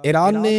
Iran ने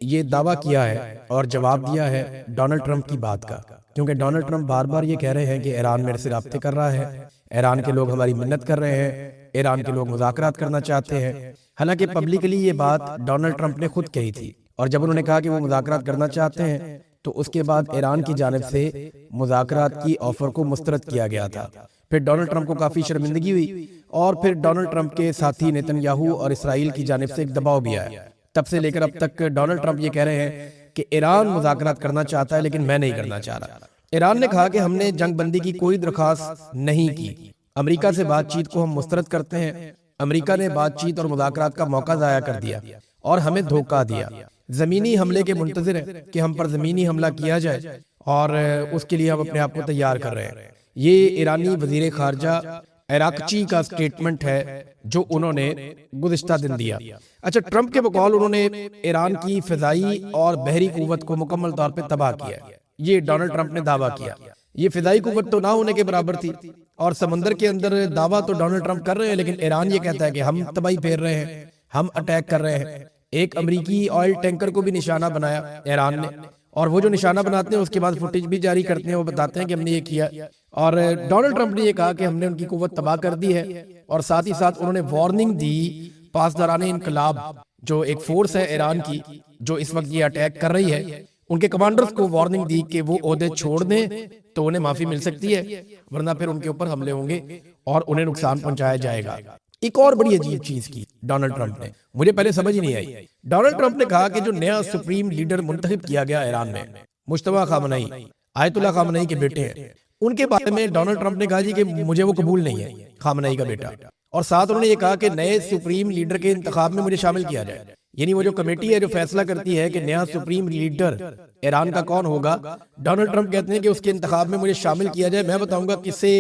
ये दावा किया है और जवाब दिया है डोनाल्ड ट्रंप की बात का, क्योंकि डोनाल्ड ट्रंप बार बार ये कह रहे हैं कि ईरान मेरे से राब्ते कर रहा है, ईरान के लोग हमारी मिन्नत कर रहे हैं, ईरान के लोग मुज़ाकरात करना चाहते हैं। हालांकि पब्लिकली ये बात डोनाल्ड ट्रंप ने खुद कही थी, और जब उन्होंने कहा कि वो मुज़ाकरात करना चाहते हैं तो उसके बाद ईरान की जानिब से मुज़ाकरात की ऑफर को मुस्तरद किया गया था। फिर डोनाल्ड ट्रंप को काफ़ी शर्मिंदगी हुई, और फिर डोनाल्ड ट्रंप के साथी नेतन्याहू और इसराइल की जानिब से एक दबाव भी आया। तब से लेकर अब तक डोनाल्ड ट्रंप ये कह रहे हैं कि ईरान मुज़ाकरात करना चाहता है लेकिन मैं नहीं करना चाह रहा। ईरान ने कहा कि हमने जंग बंदी की कोई दरख्वास्त नहीं की, अमेरिका से बातचीत को हम मुस्तरद करते हैं। अमेरिका ने बातचीत और मुज़ाकरात का मौका ज़ाया कर दिया और हमें धोखा दिया। ज़मीनी हमले के मुंतज़िर हैं कि हम पर ज़मीनी हमला किया जाए, और उसके लिए हम अपने आप को तैयार कर रहे हैं। ये ईरानी वज़ीर ख़ारजा अराक़ची का स्टेटमेंट है जो उन्होंने गुज़िश्ता दिन दिया। अच्छा, ट्रंप के बकौल उन्होंने ईरान की फ़िज़ाई और बहरी क़ुव्वत को मुकम्मल तौर पर तबाह किया। ये डोनाल्ड ट्रंप ने दावा किया। ये फ़िज़ाई क़ुव्वत तो ना होने के बराबर थी, और समंदर के अंदर दावा तो डोनाल्ड ट्रंप कर रहे हैं, लेकिन ईरान ये कहता है कि हम तबाही फेर रहे हैं, हम अटैक कर रहे हैं। एक अमरीकी ऑयल टैंकर को भी निशाना बनाया ईरान ने, और वो जो निशाना बनाते हैं उसके बाद फुटेज भी जारी करते हैं, वो बताते हैं कि हमने ये किया। और डोनाल्ड ट्रंप ने ये कहा कि हमने उनकी कुव्वत तबाह कर दी है, और साथ ही साथ उन्होंने वार्निंग दी पासदारान इनकलाब, जो एक फोर्स है ईरान की जो इस वक्त ये अटैक कर रही है, उनके कमांडर्स को वार्निंग दी कि वो ओहदे छोड़ दें तो उन्हें माफी मिल सकती है, वरना फिर उनके ऊपर हमले होंगे और उन्हें नुकसान पहुंचाया जाएगा। एक और बड़ी अजीब चीज की डोनाल्ड ट्रंप ने, मुझे पहले समझ ही नहीं आई। डोनाल्ड ट्रंप ने कहा कि जो नया सुप्रीम लीडर मुंतखब किया गया ईरान में, मुश्तबा खामनई, आयतुल्ला खामनई के बेटे हैं, उनके बारे में डोनाल्ड ट्रंप ने कहा जी कि मुझे वो कबूल नहीं है, खामनई का बेटा। और साथ उन्होंने ये कहा कि नए सुप्रीम लीडर के इंतखाब में मुझे शामिल किया जाए। यानी वो जो कमेटी है जो फैसला करती है कि नया सुप्रीम लीडर ईरान का कौन होगा, डोनाल्ड ट्रंप कहते हैं कि उसके इंतखाब में मुझे शामिल किया जाए, मैं बताऊंगा किसे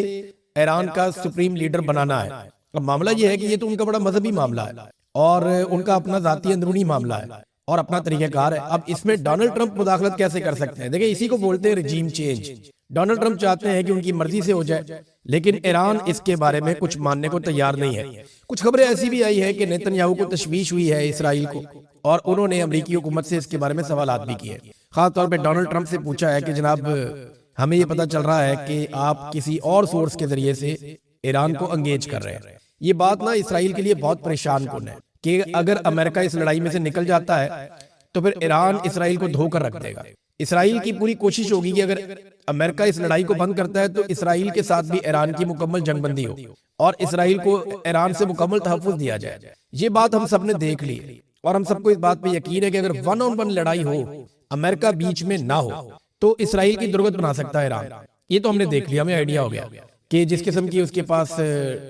ईरान का सुप्रीम लीडर बनाना है। अब मामला ये है कि ये तो उनका बड़ा मजहबी मामला है, और उनका अपना जाती अंदरूनी मामला है और अपना तरीक़ाकार है। अब इसमें डोनाल्ड ट्रंप मुदाखलत कैसे कर सकते हैं? देखिए, इसी को बोलते हैं रिजीम चेंज। डोनाल्ड ट्रंप चाहते हैं कि उनकी मर्जी से हो जाए, लेकिन ईरान इसके बारे में कुछ मानने को तैयार नहीं है। कुछ खबरें ऐसी भी आई है कि नेतन्याहू को तशवीश हुई है इसराइल को, और उन्होंने अमरीकी हुकूमत से इसके बारे में सवालात भी किए। खासतौर पर डोनाल्ड ट्रंप से पूछा है कि जनाब, हमें ये पता चल रहा है कि आप किसी और सोर्स के जरिए से ईरान को अंगेज कर रहे हैं। ये बात ना इसराइल के लिए बहुत परेशान कुन है कि अगर अमेरिका इस लड़ाई में से निकल जाता है तो फिर ईरान इसराइल को धोकर रख देगा। इसराइल की पूरी कोशिश होगी कि अगर अमेरिका इस लड़ाई को बंद करता है तो इसराइल के साथ भी ईरान की मुकम्मल जंगबंदी हो और इसराइल को ईरान से मुकम्मल तहफ़्फ़ुज़ दिया जाए। ये बात हम सब ने देख ली, और हम सबको इस बात पे यकीन है कि अगर 1-on-1 लड़ाई हो, अमेरिका बीच में ना हो, तो इसराइल की दुर्गत बना सकता है ईरान। ये तो हमने देख लिया, हमें आइडिया हो गया कि जिस किस्म की उसके पास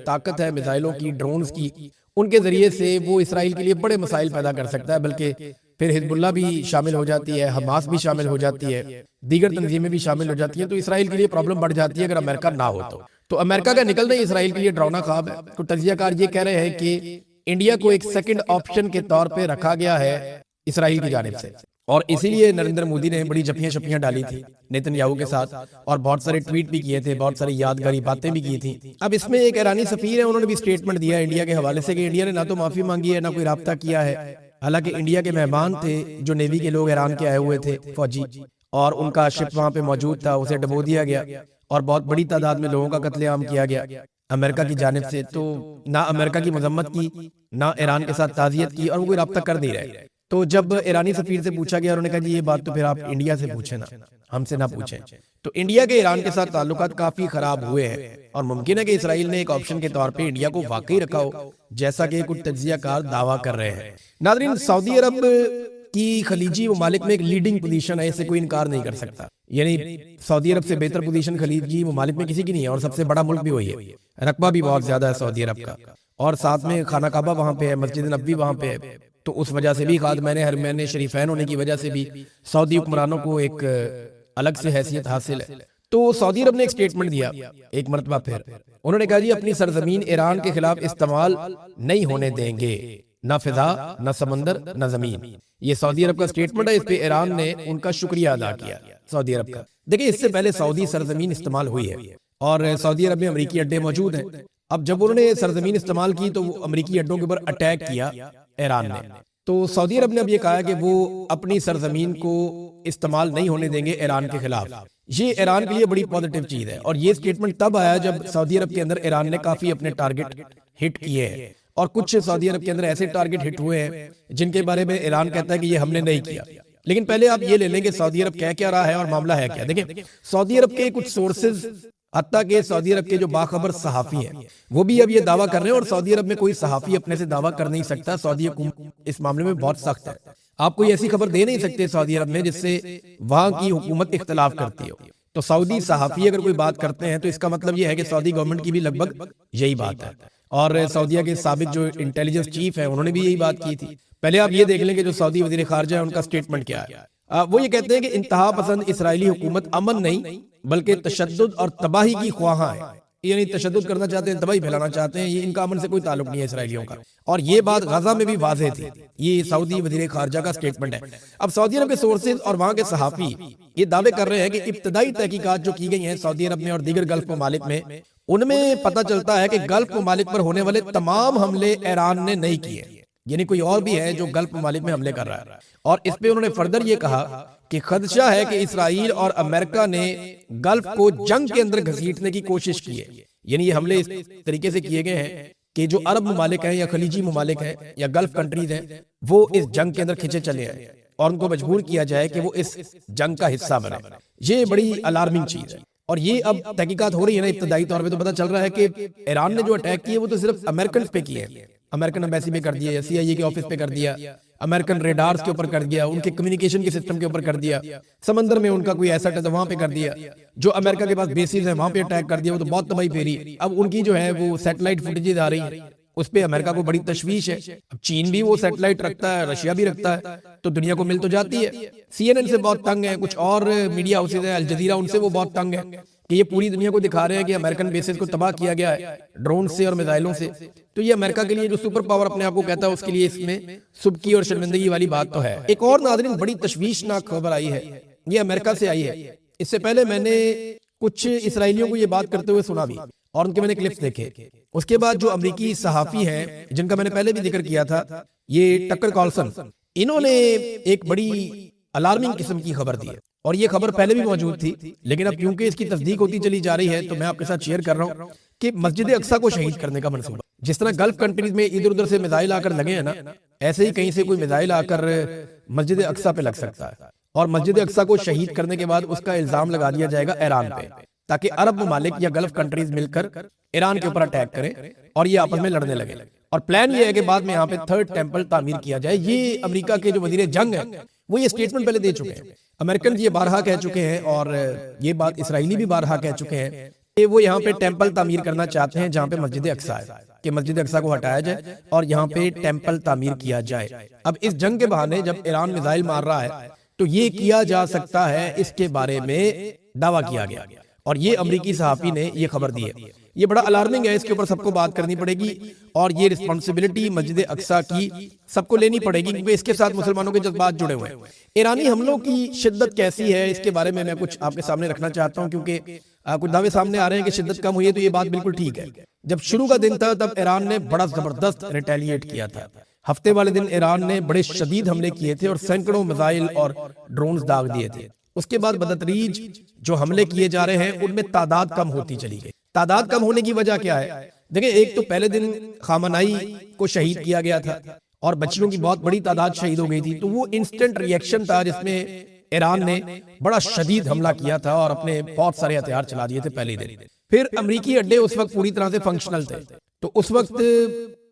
ताकत है, मिसाइलों की, ड्रोन्स की, उनके जरिए से वो इसराइल के लिए बड़े मसाइल पैदा कर सकता है। बल्कि फिर हिजबुल्लाह भी शामिल हो जाती है, हमास भी शामिल हो जाती है, दीगर तंजीमें भी शामिल हो जाती हैं, तो इसराइल के लिए प्रॉब्लम बढ़ जाती है अगर अमेरिका ना हो तो अमेरिका का निकलना ही इसराइल के लिए डरावना ख्वाब है। तो तजियाकार ये कह रहे हैं कि इंडिया को एक सेकंड ऑप्शन के तौर पे रखा गया है इसराइल की जानिब से, और इसीलिए नरेंद्र मोदी ने बड़ी जपियां शपियां डाली थी नेतन्याहू के साथ, और बहुत सारे ट्वीट भी किए थे, बहुत सारी यादगारी बातें भी की थी। अब इसमें एक ईरानी सफीर है, उन्होंने भी स्टेटमेंट दिया इंडिया के हवाले से कि इंडिया ने ना तो माफी मांगी है, ना कोई राब्ता किया है। हालांकि इंडिया के मेहमान थे जो नेवी के लोग ईरान के आए हुए थे, फौजी, और उनका शिप वहां पे मौजूद था, उसे डबो दिया गया और बहुत बड़ी तादाद में लोगों का कत्लेआम किया गया अमेरिका की जानिब से। तो ना अमेरिका की मजम्मत की, ना ईरान के साथ ताज़ियत की, और वो कोई राब्ता कर नहीं रहे। तो जब ईरानी सफीर से पूछा गया, उन्होंने कहा जी ये बात तो फिर आप इंडिया से पूछे ना, हमसे ना पूछें। तो इंडिया के ईरान के साथ ताल्लुकात काफी खराब हुए हैं, और मुमकिन है कि इसराइल ने एक ऑप्शन के तौर पे इंडिया को वाकई रखा हो, जैसा कि कुछ तज्जियाकार दावा कर रहे हैं। नाज़रीन, सऊदी अरब की खलीजी ममालिक में एक लीडिंग पोजीशन है, इसे कोई इनकार नहीं कर सकता। यानी सऊदी अरब से बेहतर पोजीशन खलीजी ममालिक में किसी की नहीं है, और सबसे बड़ा मुल्क भी वही है। रकबा भी बहुत ज्यादा है सऊदी अरब का, और साथ में खाना काबा वहां पे है, मस्जिद नबवी वहां पे है। तो उस वजह से भी खादमैन हरमैन शरीफैन होने की वजह से भी सऊदी हुक्मरानों को एक अलग से हैसियत हासिल है। तो सऊदी अरब ने एक स्टेटमेंट दिया एक मरतबा फिर, उन्होंने कहा जी अपनी सरजमीन ईरान के खिलाफ इस्तेमाल नहीं होने देंगे, ना फिजा, ना समंदर, ना जमीन। ये सऊदी अरब का स्टेटमेंट है, इस पे ईरान ने उनका शुक्रिया अदा किया सऊदी अरब का। देखिए, इससे पहले सऊदी सरजमीन इस्तेमाल हुई है, और सऊदी अरब में अमरीकी अड्डे मौजूद हैं। अब जब उन्होंने सरजमीन इस्तेमाल की तो वो अमरीकी अड्डों के ऊपर अटैक किया ईरान ने, तो सऊदी अरब ने अब ये कहा है कि वो अपनी सरजमीन को इस्तेमाल नहीं होने देंगे ईरान के खिलाफ। ये ईरान के लिए बड़ी पॉजिटिव चीज है और ये स्टेटमेंट तब आया जब सऊदी अरब के अंदर ईरान ने काफी अपने टारगेट हिट किए हैं और कुछ सऊदी अरब के अंदर ऐसे टारगेट हिट हुए हैं जिनके बारे में ईरान कहता है कि ये हमने नहीं किया। लेकिन पहले आप ये ले लें कि सऊदी अरब कह क्या रहा है और मामला है क्या। देखिए, सऊदी अरब के कुछ सोर्सेज, हत्ता के सऊदी अरब के जो बाखबर सहाफी हैं, वो भी अब ये दावा कर रहे हैं और सऊदी अरब में कोई सहाफी अपने से दावा कर नहीं सकता। सऊदी हुकूमत इस मामले में बहुत सख्त है। आप कोई ऐसी खबर दे नहीं सकते सऊदी अरब में जिससे वहां की हुकूमत इख्तलाफ करती हो। तो सऊदी सहाफी अगर कोई बात करते हैं तो इसका मतलब ये है कि सऊदी गवर्नमेंट की भी लगभग यही बात है। और सऊदीया के साबिक जो इंटेलिजेंस चीफ है उन्होंने भी यही बात की थी। पहले आप ये देख लें कि जो सऊदी वजीर खारजा है उनका स्टेटमेंट क्या है। वो ये कहते हैं कि इंतहा पसंद इसराइली हुकूमत अमन नहीं बल्कि तशद्दुद और तबाही की ख्वाहा है। यानी तशद्दुद करना चाहते हैं, तबाही फैलाना चाहते हैं। ये इनका अमन से कोई ताल्लुक नहीं है इसराइलियों का। और ये बात गजा में भी वाज़ेह थी। ये सऊदी वजीर खारजा का स्टेटमेंट है। अब सऊदी अरब के सोर्सेज और वहां के सहाफी ये दावे कर रहे हैं कि इब्तदाई तहकीकात जो की गई हैं सऊदी अरब में और दीगर गल्फ ममालिक में, उनमें पता चलता है कि गल्फ ममालिक पर होने वाले तमाम हमले ईरान ने नहीं किए। यानी कोई और भी है जो गल्फ ममालिक में हमले कर रहा है। और इस पे उन्होंने फर्दर ये कहा कि खदशा है कि इसराइल और अमेरिका ने गल्फ को जंग के अंदर घसीटने की कोशिश की है। यानी ये हमले इस तरीके से किए गए हैं कि जो अरब ममालिक हैं या खलीजी ममालिक हैं या गल्फ कंट्रीज हैं, वो इस जंग के अंदर खिंचे चले हैं और उनको मजबूर किया जाए कि वो इस जंग का हिस्सा बने। ये बड़ी अलार्मिंग चीज है। और ये अब तहकीकात हो रही है ना, इब्तदाई तौर पे तो पता चल रहा है कि ईरान ने जो अटैक किए वो तो सिर्फ अमेरिकन पे किए, अमेरिकन एम्बेसी पे कर दिया, CIA के ऑफिस पे कर दिया, अमेरिकन रेडार्स के ऊपर कर दिया, उनके कम्युनिकेशन के सिस्टम के ऊपर कर दिया, समंदर में उनका कोई एसेट है तो वहां पे कर दिया, जो अमेरिका के पास बेसिस है वहां पे अटैक कर दिया। वो तो बहुत तबाही फेरी। अब उनकी जो है वो सैटेलाइट फुटेजेस आ रही है, उस पे अमेरिका को बड़ी तशवीश है। अब चीन भी वो सैटेलाइट रखता है, रशिया भी रखता है, तो दुनिया को मिल तो जाती है। CNN से बहुत तंग है, कुछ और मीडिया हाउसेज है, अल जजीरा, उनसे वो बहुत तंग है कि ये पूरी दुनिया को दिखा रहे हैं कि अमेरिकन बेसिस को तबाह किया गया है ड्रोन से और मिसाइलों से। तो ये अमेरिका के लिए जो सुपर पावर अपने आप को कहता है उसके लिए इसमें सुबकी और शर्मिंदगी वाली बात तो है। एक और नाज़रीन बड़ी तशवीशनाक खबर आई है, ये अमेरिका से आई है। इससे पहले मैंने कुछ इसराइलियों को ये बात करते हुए सुना भी और उनके मैंने क्लिप्स देखे। उसके बाद जो अमेरिकी सहाफी हैं जिनका मैंने पहले भी जिक्र किया था, ये टक्कर कार्लसन, इन्होंने एक बड़ी अलार्मिंग किस्म की खबर दी है। और ये खबर पहले भी मौजूद थी, लेकिन अब क्योंकि इसकी तस्दीक होती चली जा रही है तो मैं आपके साथ शेयर कर रहा हूँ कि मस्जिद अक्सा को शहीद करने का मंसूबा, जिस तरह गल्फ कंट्रीज में इधर उधर से मिसाइल आकर लगे हैं ना, ऐसे ही कहीं से कोई मिसाइल आकर मस्जिद अक्सा पे लग सकता है और मस्जिद अक्सा को शहीद करने के बाद उसका इल्जाम लगा दिया जाएगा ईरान पे, ताकि अरब ममालिक या गल्फ कंट्रीज मिलकर ईरान के ऊपर अटैक करें और ये आपस में लड़ने लगे। और प्लान ये है कि बाद में यहाँ पे थर्ड टेम्पल तामीर किया जाए। ये अमेरिका के जो वजीर जंग है वो ये स्टेटमेंट पहले दे चुके हैं, अमेरिकन ये बारहा कह चुके हैं और ये बात इसराइली भी बारहा कह चुके हैं कि वो यहाँ पे टेम्पल तामीर करना चाहते हैं जहाँ पे मस्जिद अक्सा है, कि मस्जिद अक्सा को हटाया जाए और यहाँ पे टेम्पल तामीर किया जाए। अब इस जंग के बहाने जब ईरान मिसाइल मार रहा है तो ये किया जा सकता है, इसके बारे में दावा किया गया और ये अमेरिकी सहाफी ने ये खबर दी है। ये बड़ा अलार्मिंग है, इसके ऊपर सबको बात करनी पड़ेगी और ये रिस्पॉन्सिबिलिटी मस्जिद अक्सा की सबको लेनी पड़ेगी क्योंकि इसके साथ मुसलमानों के जज्बात जुड़े हुए हैं। ईरानी हमलों की शिद्दत कैसी है इसके बारे में मैं कुछ आपके सामने रखना चाहता हूँ, क्योंकि कुछ दावे सामने आ रहे हैं कि शिद्दत कम हुई है, तो ये बात बिल्कुल ठीक है। जब शुरू का दिन था तब ईरान ने बड़ा जबरदस्त रिटेलिएट किया था। हफ्ते वाले दिन ईरान ने बड़े शदीद हमले किए थे और सैकड़ों मिसाइल और ड्रोन्स दाग दिए थे। उसके बाद बदतरीज जो हमले किए जा रहे हैं उनमें तादाद कम होती चली गई। तादाद कम होने की वजह क्या है? देखिए, एक तो पहले दिन खामनाई को शहीद किया गया था और बच्चियों की बहुत बड़ी तादाद शहीद हो गई थी, तो वो इंस्टेंट रिएक्शन था जिसमें ईरान ने बड़ा शदीद हमला किया था और अपने बहुत सारे हथियार चला दिए थे पहले दिन। फिर अमेरिकी अड्डे उस वक्त पूरी तरह से फंक्शनल थे, तो उस वक्त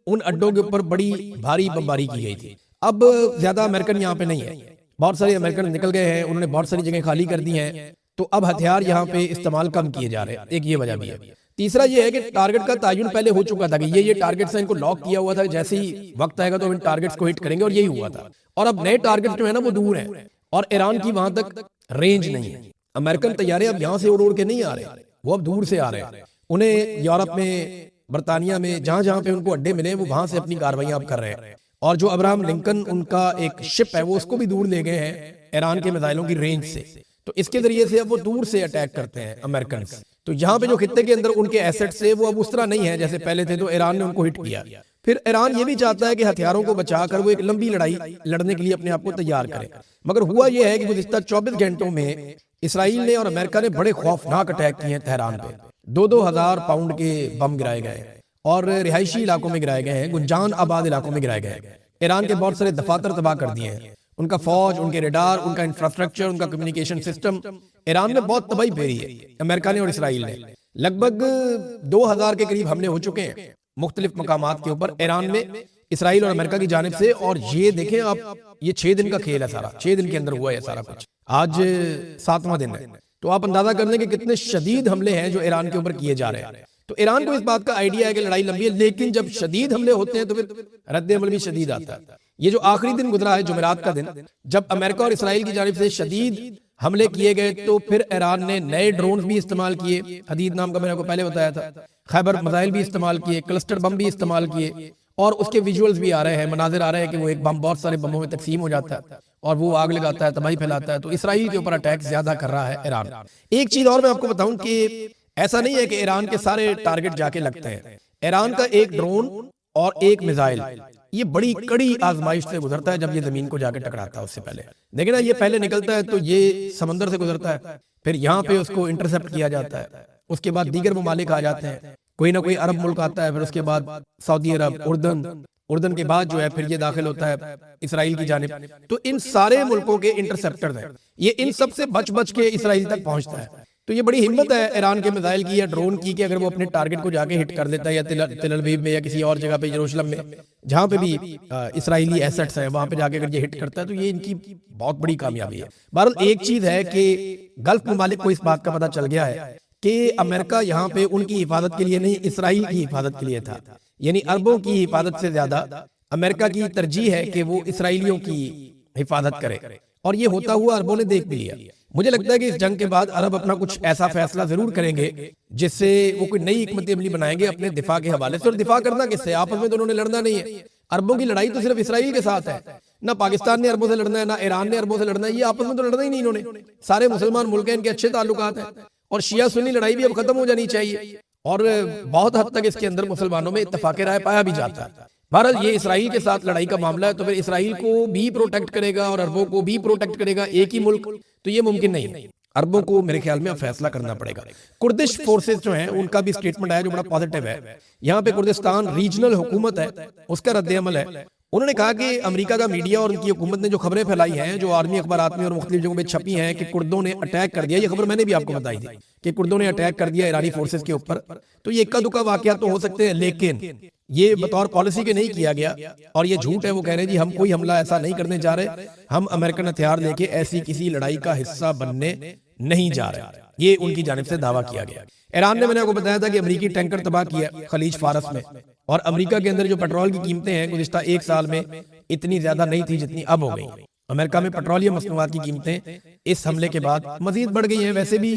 उन अड्डों के ऊपर बड़ी भारी बमबारी की गई थी। अब ज्यादा अमेरिकन यहाँ पे नहीं है, बहुत सारे अमेरिकन निकल गए हैं, उन्होंने बहुत सारी जगह खाली कर दी हैं, तो अब हथियार यहाँ पे इस्तेमाल कम किए जा रहे हैं। एक ये वजह भी है। तीसरा ये है कि टारगेट का तयन पहले हो चुका था कि ये टारगेट्स हैं, इनको लॉक किया हुआ था, जैसे ही वक्त आएगा तो इन टारगेट्स को हिट करेंगे और यही हुआ था। और अब नए टारगेट्स जो है ना वो दूर हैं और ईरान की वहां तक रेंज नहीं है। अमेरिकन तैयारे अब यहाँ से उड़ उड़ के नहीं आ रहे, वो अब दूर से आ रहे हैं। उन्हें यूरोप में, बरतानिया में, जहां जहां पे उनको अड्डे मिले वो वहां से अपनी कार्रवाइयां अब कर रहे हैं। और जो अब्राहम लिंकन उनका एक शिप है वो उसको भी दूर ले गए हैं ईरान के मिसाइलों की रेंज से, तो इसके जरिए से अब वो दूर से अटैक करते हैं अमेरिकन। तो यहाँ पे जो खित्ते के अंदर उनके एसेट्स थे वो अब उस तरह नहीं है जैसे पहले थे, तो ईरान ने उनको हिट किया। फिर ईरान ये भी चाहता है कि हथियारों को बचाकर वो एक लंबी लड़ाई लड़ने के लिए अपने आप को तैयार करे। मगर हुआ यह है कि गुज़िश्ता 24 घंटों में इसराइल ने और अमेरिका ने बड़े खौफनाक अटैक किए हैं तेहरान पे। 2-2 हजार पाउंड के बम गिराए गए और रिहायशी इलाकों में गिराए गए हैं, गुंजान आबाद इलाकों में गिराए गए। ईरान के बहुत सारे दफातर तबाह कर दिए हैं, उनका फौज, उनके रेडार, उनका इंफ्रास्ट्रक्चर, उनका कम्युनिकेशन सिस्टम। ईरान में बहुत तबाही फेरी है अमेरिका ने और इसराइल ने। लगभग 2000 के करीब हमले हो चुके हैं मुख्तलिफ मकामात के ऊपर ईरान में, इसराइल और अमेरिका की जानिब से। और ये देखें आप, ये 6 दिन का खेल है सारा, 6 दिन के अंदर हुआ है सारा कुछ। आज 7वां दिन है, तो आप अंदाजा कर लें कि कितने शदीद हमले हैं जो ईरान के ऊपर किए जा रहे हैं। तो ईरान को इस बात का आइडिया है कि लड़ाई लंबी है, लेकिन जब शदीद हमले होते हैं तो फिर रद्द अमल भी शदीद आता है। ये जो आखिरी दिन गुजरा है जुमेरात का दिन, जब अमेरिका और इसराइल की जानिब से शदीद हमले किए गए, तो फिर ईरान ने नए ड्रोन भी इस्तेमाल किए, हदीद नाम का मैंने आपको पहले बताया था, खैबर मिसाइल भी इस्तेमाल किए, क्लस्टर बम भी इस्तेमाल किए, और उसके विजुअल्स भी आ रहे हैं, मनाजिर आ रहे हैं कि वो एक बम बहुत सारे बमों में तकसीम हो जाता है और वो आग लगाता है, तबाही फैलाता है। तो इसराइल के ऊपर अटैक ज्यादा कर रहा है ईरान। एक चीज और मैं आपको बताऊं कि ऐसा नहीं है कि ईरान के सारे टारगेट जाके लगते हैं। ईरान का एक ड्रोन और एक मिसाइल ये बड़ी कड़ी आजमाइश से गुजरता है जब ये जमीन को जाके टकराता है। उससे पहले देखिए ना, ये पहले निकलता है तो ये समंदर से गुजरता है, फिर यहाँ पे उसको इंटरसेप्ट किया जाता है, उसके बाद दीगर ममालिक आ जाते हैं, कोई ना कोई अरब मुल्क आता है, फिर उसके बाद सऊदी अरब, उर्दन के बाद जो है फिर ये दाखिल होता है इसराइल की जानिब। तो इन सारे मुल्कों के इंटरसेप्टर हैं, ये इन सब से बच बच के इसराइल तक पहुंचता है। तो ये बड़ी हिम्मत है ईरान के मिसाइल की या ड्रोन की कि अगर वो अपने टारगेट को जाके हिट कर देता है, या तिल अवीव में या किसी और जगह पे, यरूशलेम में, जहां पे भी इसराइली एसेट्स हैं, वहां पे जाके अगर ये हिट करता है तो ये इनकी बहुत बड़ी कामयाबी है। बहरहाल एक चीज है कि गल्फ ममालिक को इस बात का पता चल गया है कि अमेरिका यहाँ पे उनकी हिफाजत के लिए नहीं, इसराइल की हिफाजत के लिए था। यानी अरबों की हिफाजत से ज्यादा अमेरिका की तरजीह है कि वो इसराइलियों की हिफाजत करे, और ये होता हुआ अरबों ने देख भी लिया। मुझे लगता है कि इस जंग के बाद अरब अपना कुछ ऐसा फैसला जरूर करेंगे जिससे वो कोई नई हिकमत अमली बनाएंगे अपने दिफा के हवाले से। और दिफा करना किससे, आपस में तो उन्होंने लड़ना नहीं है। अरबों की लड़ाई तो सिर्फ इसराइल के साथ है, ना पाकिस्तान ने अरबों से लड़ना है, ना ईरान ने अरबों से लड़ना है। ये आपस में तो लड़ना ही नहीं इन्होंने। सारे मुसलमान मुल्क हैं, इनके अच्छे ताल्लुकात हैं, और शिया सुन्नी लड़ाई भी अब खत्म हो जानी चाहिए। और बहुत हद तक इसके अंदर मुसलमानों में इत्तफाक राय पाया भी जाता है। बहरहाल ये इसराइल के साथ लड़ाई का मामला है, तो फिर इसराइल को भी प्रोटेक्ट करेगा और अरबों को भी प्रोटेक्ट करेगा एक ही मुल्क, तो ये मुमकिन नहीं है। अरबों को मेरे ख्याल में अब फैसला करना पड़ेगा। कुर्दिश फोर्सेस जो हैं उनका भी स्टेटमेंट आया जो बड़ा पॉजिटिव है। यहाँ पे कुर्दिस्तान रीजनल हुकूमत है, उसका रद्द अमल है। उन्होंने कहा कि अमेरिका का मीडिया और उनकी हुकूमत ने जो खबरें फैलाई हैं, जो आर्मी अखबारात में और मुख्तलिफ जगहों पे छपी हैं कि कुर्दों ने अटैक कर दिया, ये खबर मैंने भी आपको बताई थी कि कुर्दों ने अटैक कर दिया ईरानी फोर्सेस के ऊपर, तो ये इक्का दुक्का वाकया तो हो सकते हैं, लेकिन ये बतौर पॉलिसी के नहीं किया गया और ये झूठ है। वो कह रहे हैं जी हम कोई हमला ऐसा नहीं करने जा रहे, हम अमेरिकन हथियार लेके ऐसी किसी लड़ाई का हिस्सा बनने नहीं जा रहे, ये उनकी जानिब से दावा किया गया। ईरान ने, मैंने आपको बताया था कि अमेरिकी टैंकर तबाह किया खलीज फारस में, और अमेरिका के अंदर जो पेट्रोल की कीमतें हैं गुज़िश्ता 1 साल में इतनी ज्यादा नहीं थी जितनी अब हो गई। अमेरिका में पेट्रोलियम मसनूआत की कीमतें इस हमले के बाद मजीद बढ़ गई हैं। वैसे भी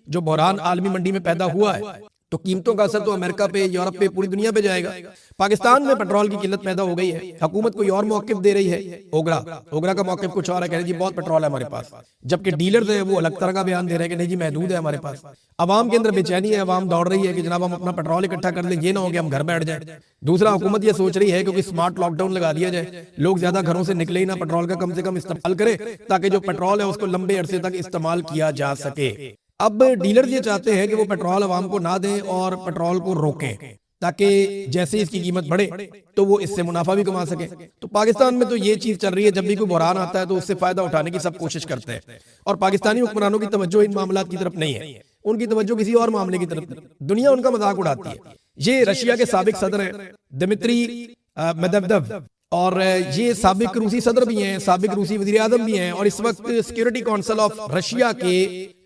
जो बहरान आलमी मंडी में पैदा हुआ है तो कीमतों का असर तो अमेरिका पे, यूरोप पे, पूरी दुनिया पे जाएगा। पाकिस्तान में पेट्रोल की किल्लत पैदा हो गई है, हुकूमत कोई और मौक़िफ़ दे रही है। ओगरा का मौक़िफ़ कुछ और है, कह रहे जी बहुत पेट्रोल है हमारे पास, जबकि डीलर्स हैं वो अलग तरह का बयान दे रहे हैं कि नहीं जी महदूद है हमारे पास। अवाम के अंदर बेचैनी है, अवाम दौड़ रही है कि जनाब हम अपना पेट्रोल इकट्ठा कर लें, ये ना हो कि हम घर बैठ जाए। दूसरा, हुकूमत ये सोच रही है क्योंकि स्मार्ट लॉकडाउन लगा दिया जाए, लोग ज्यादा घरों से निकले ही ना, पेट्रोल का कम से कम इस्तेमाल करें ताकि जो पेट्रोल है उसको लंबे अरसे तक इस्तेमाल किया जा सके। अब डीलर ये चाहते हैं कि वो पेट्रोल अवाम को ना दें और पेट्रोल को रोकें, ताकि जैसे इसकी कीमत बढ़े तो वो इससे मुनाफा भी कमा सके। तो पाकिस्तान में तो ये चीज चल रही है, जब भी कोई बहरान आता है तो उससे फायदा उठाने की सब कोशिश करते हैं, और पाकिस्तानी हुक्मरानों की तवज्जो इन मामलात की तरफ नहीं है, उनकी तवज्जो किसी और मामले की तरफ। दुनिया उनका मजाक उड़ाती है। ये रशिया के साबिक सदर हैं दिमित्री मेदवेदेव, और ये साबिक रूसी सदर भी हैं, साबिक रूसी वजीर आजम भी हैं, और इस वक्त सिक्योरिटी काउंसिल ऑफ रशिया के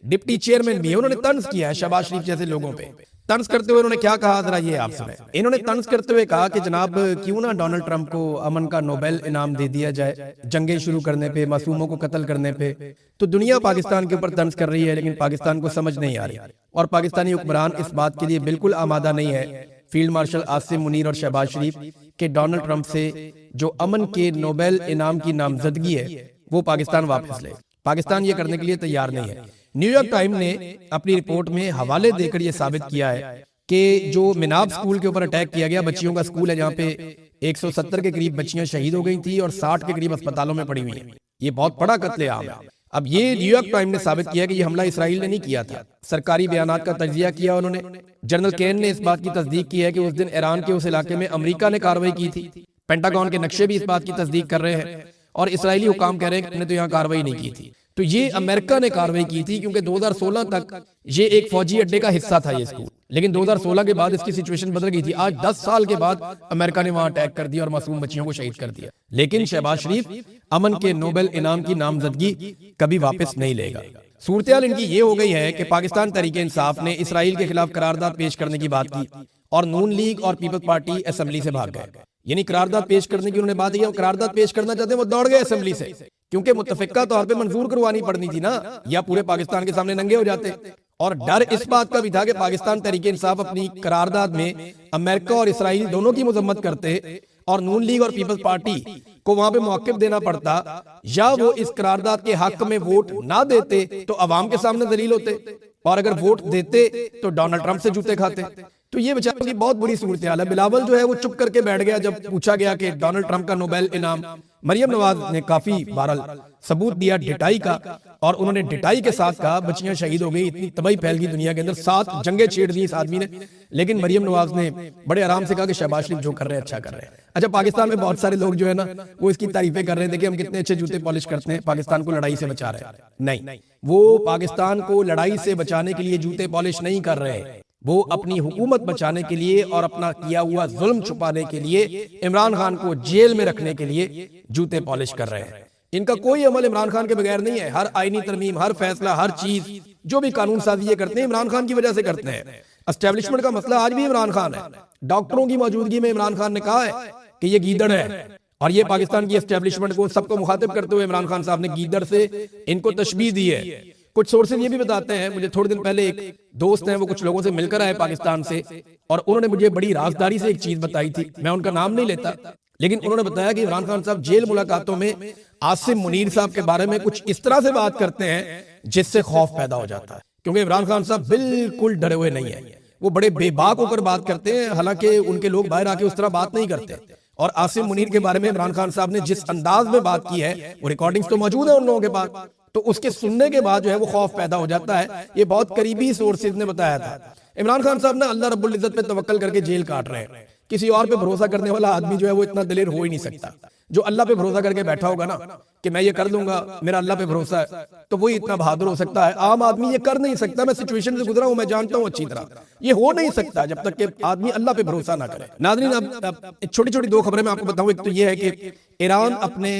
डिप्टी चेयरमैन भी है। उन्होंने तंज किया है शहबाज शरीफ जैसे लोगों पे। तंज करते हुए उन्होंने क्या कहा, जरा ये आप सुने। इन्होंने तंज करते हुए कहा कि जनाब क्यों ना डोनाल्ड ट्रंप को अमन का नोबेल इनाम दे दिया जाए, जंगें शुरू करने पे, मासूमों को कत्ल करने पे। तो दुनिया पाकिस्तान के ऊपर तंज कर रही है, लेकिन पाकिस्तान को समझ नहीं आ रही, और पाकिस्तानी हुक्मरान इस बात के लिए बिल्कुल आमादा नहीं है, फील्ड मार्शल आसिम मुनीर और शहबाज शरीफ, के डोनाल्ड ट्रंप से जो अमन के नोबेल इनाम की नामजदगी है वो पाकिस्तान वापस ले। पाकिस्तान ये करने के लिए तैयार नहीं है। न्यूयॉर्क टाइम ने अपनी रिपोर्ट में हवाले देकर यह साबित किया है कि जो मिनाब स्कूल के ऊपर अटैक किया गया, बच्चियों का स्कूल है जहाँ पे 170 के करीब बच्चियां शहीद हो गई थी और 60 के करीब अस्पतालों में पड़ी हुई हैं। ये बहुत बड़ा कत्लेआम है। अब ये न्यूयॉर्क टाइम ने साबित किया कि ये हमला इसराइल ने नहीं किया था। सरकारी बयानात का तज्जिया किया उन्होंने। जनरल केन ने इस बात की तस्दीक की है कि उस दिन ईरान के उस इलाके में अमेरिका ने कार्रवाई की थी। पेंटागन के नक्शे भी इस बात की तस्दीक कर रहे हैं और इसराइली हुकाम कह रहे हैं कि हमने तो यहाँ कार्रवाई नहीं की थी। तो ये अमेरिका ने कार्रवाई की थी क्योंकि 2016 तक ये एक फौजी अड्डे का हिस्सा था ये स्कूल, लेकिन 2016 के बाद इसकी सिचुएशन बदल गई थी। आज 10 साल के बाद अमेरिका ने वहां अटैक कर दिया और मासूम बच्चियों को शहीद कर दिया। लेकिन शहबाज शरीफ अमन के नोबेल इनाम की नामजदगी कभी वापस नहीं लेगा। सूरत-ए-हाल इनकी ये हो गई है कि पाकिस्तान तहरीक इंसाफ ने इसराइल के खिलाफ करारदाद पेश करने की बात की और नून लीग और पीपल्स पार्टी असेंबली से भाग गए। यानी करारदाद पेश करने की उन्होंने बात की, करारदाद पेश करना चाहते हैं, वो दौड़ गए असेंबली से, क्योंकि मुत्तफिका तौर पे मंजूर करवानी पड़नी थी ना, या पूरे पाकिस्तान के सामने नंगे हो जाते। और डर इस बात का भी था कि पाकिस्तान तहरीक इंसाफ अपनी करारदाद में अमेरिका और इसराइल दोनों की मजम्मत करते और नून लीग और पीपल्स पार्टी को वहां पे मौक़िफ़ देना पड़ता, या वो इस करारदाद के हक में वोट ना देते तो अवाम के सामने दलील होते, और अगर वोट देते तो डोनाल्ड ट्रंप से जूते खाते। तो ये बेचारों की बहुत बुरी सूरत हाल है। बिलावल जो है वो चुप करके बैठ गया जब पूछा गया कि डोनाल्ड ट्रंप का नोबेल इनाम। मरियम नवाज ने काफी बहरहाल सबूत दिया डिटाई का, और उन्होंने डिटाई के साथ कहा बच्चियां शहीद हो गई, इतनी तबाही फैल गई दुनिया के अंदर, 7 जंगें छेड़ दी इस आदमी ने। लेकिन मरियम नवाज ने बड़े आराम से कहा कि शहबाज शरीफ जो कर रहे हैं अच्छा कर रहे हैं। अच्छा, पाकिस्तान में बहुत सारे लोग जो है ना वो इसकी तारीफें कर रहे थे कि हम कितने अच्छे जूते पॉलिश करते हैं, पाकिस्तान को लड़ाई से बचा रहे हैं। नहीं, वो पाकिस्तान को लड़ाई से बचाने के लिए जूते पॉलिश नहीं कर रहे, वो अपनी हुकूमत बचाने के लिए और अपना किया हुआ जुल्म छुपाने के लिए, इमरान खान को जेल में रखने के लिए जूते पॉलिश कर रहे हैं। इनका कोई अमल इमरान खान के बगैर नहीं है। हर आईनी तरमीम, हर फैसला, हर चीज जो भी कानून साजी ये करते हैं इमरान खान की वजह से करते हैं। एस्टेब्लिशमेंट का मसला आज भी इमरान खान है। डॉक्टरों की मौजूदगी में इमरान खान ने कहा है कि ये गीदड़ है, और ये पाकिस्तान की एस्टेब्लिशमेंट को सबको मुखातिब करते हुए इमरान खान साहब ने गीदड़ से इनको तशबीह दी है। कुछ सोर्सेज ये भी बताते हैं, मुझे थोड़े दिन पहले एक दोस्त हैं वो कुछ लोगों से मिलकर आए पाकिस्तान से, और उन्होंने मुझे बड़ी राजदारी से एक चीज बताई थी, मैं उनका नाम नहीं लेता, लेकिन उन्होंने बताया कि इमरान खान साहब जेल मुलाकातों में आसिम मुनीर साहब के बारे में कुछ इस तरह से बात करते हैं जिससे खौफ पैदा हो जाता है, क्योंकि इमरान खान साहब बिल्कुल डरे हुए नहीं है, वो बड़े बेबाक होकर बात करते हैं, हालांकि उनके लोग बाहर आके उस तरह बात नहीं करते। और आसिम मुनीर के बारे में इमरान खान साहब ने जिस अंदाज में बात की है, वो रिकॉर्डिंग्स तो मौजूद है उन लोगों के पास, तो उसके सुनने के बाद जो है वो खौफ पैदा हो जाता है। ये बहुत करीबी सोर्सेज ने बताया था। इमरान खान साहब ने अल्लाह रब्बुल इज्जत पे तवक्कल करके जेल काट रहे हैं। किसी और पे भरोसा करने वाला आदमी जो है वो इतना दिलेर हो ही नहीं सकता। जो अल्लाह पे भरोसा करके बैठा होगा ना कि मैं ये कर लूंगा, मेरा अल्लाह पे भरोसा है, तो वही इतना बहादुर हो सकता है। आम आदमी ये कर नहीं सकता। मैं सिचुएशन से गुजरा हूं, मैं जानता हूं अच्छी तरह, ये हो नहीं सकता जब तक कि आदमी अल्लाह पे भरोसा ना करे। नाज़रीन, अब छोटी छोटी 2 खबरें मैं आपको बताऊं। एक तो ये है कि ईरान अपने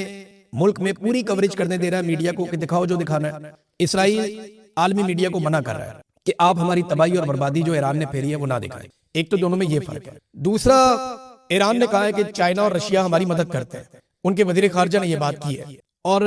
मुल्क में पूरी कवरेज करने दे रहा है मीडिया को कि दिखाओ जो दिखाना है। इसराइल आलमी मीडिया को मना कर रहा है कि आप हमारी तबाही और बर्बादी जो ईरान ने फेरी है वो ना दिखाएं। एक तो दोनों में ये फर्क है। दूसरा, ईरान ने कहा है कि चाइना और रशिया हमारी मदद करते हैं। उनके वजीर खारजा ने यह बात की है, और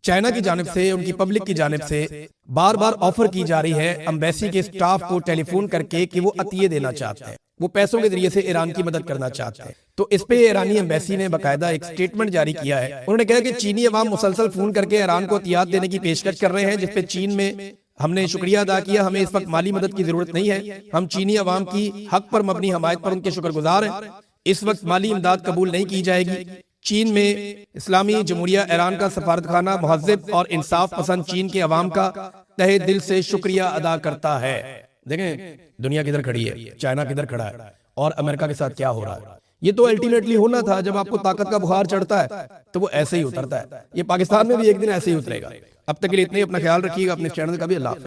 चाइना की जानिब से, उनकी पब्लिक की जानिब से बार बार ऑफर की जा रही है एम्बेसी के स्टाफ को टेलीफोन करके कि वो अतिये देना चाहते हैं, वो पैसों के जरिए से ईरान की मदद करना चाहते हैं। तो इस पे ईरानी एम्बेसी ने बाकायदा एक स्टेटमेंट जारी किया है। उन्होंने कहा कि चीनी अवाम मुसलसल फोन करके ईरान को अतियात देने की पेशकश कर रहे हैं, जिसपे चीन में हमने शुक्रिया अदा किया। हमें इस वक्त माली मदद की जरूरत नहीं है, हम चीनी अवाम की हक पर मबनी हमायत पर उनके शुक्रगुजार हैं। इस वक्त माली इमदाद कबूल नहीं की जाएगी। चीन में इस्लामी जमहूरिया ईरान का सफारतखाना मुहज़्ज़ब और इंसाफ पसंद चीन के अवाम का तहे दिल से शुक्रिया अदा करता है। देखें दुनिया किधर खड़ी है, चाइना किधर खड़ा है, और अमेरिका के साथ क्या हो रहा है। ये तो अल्टीमेटली होना था, जब आपको ताकत का बुखार चढ़ता है तो वो ऐसे ही उतरता है। ये पाकिस्तान में भी एक दिन ऐसे ही उतरेगा। अब तक के लिए इतने, अपना ख्याल रखिएगा, अपने चैनल का भी। अल्लाह।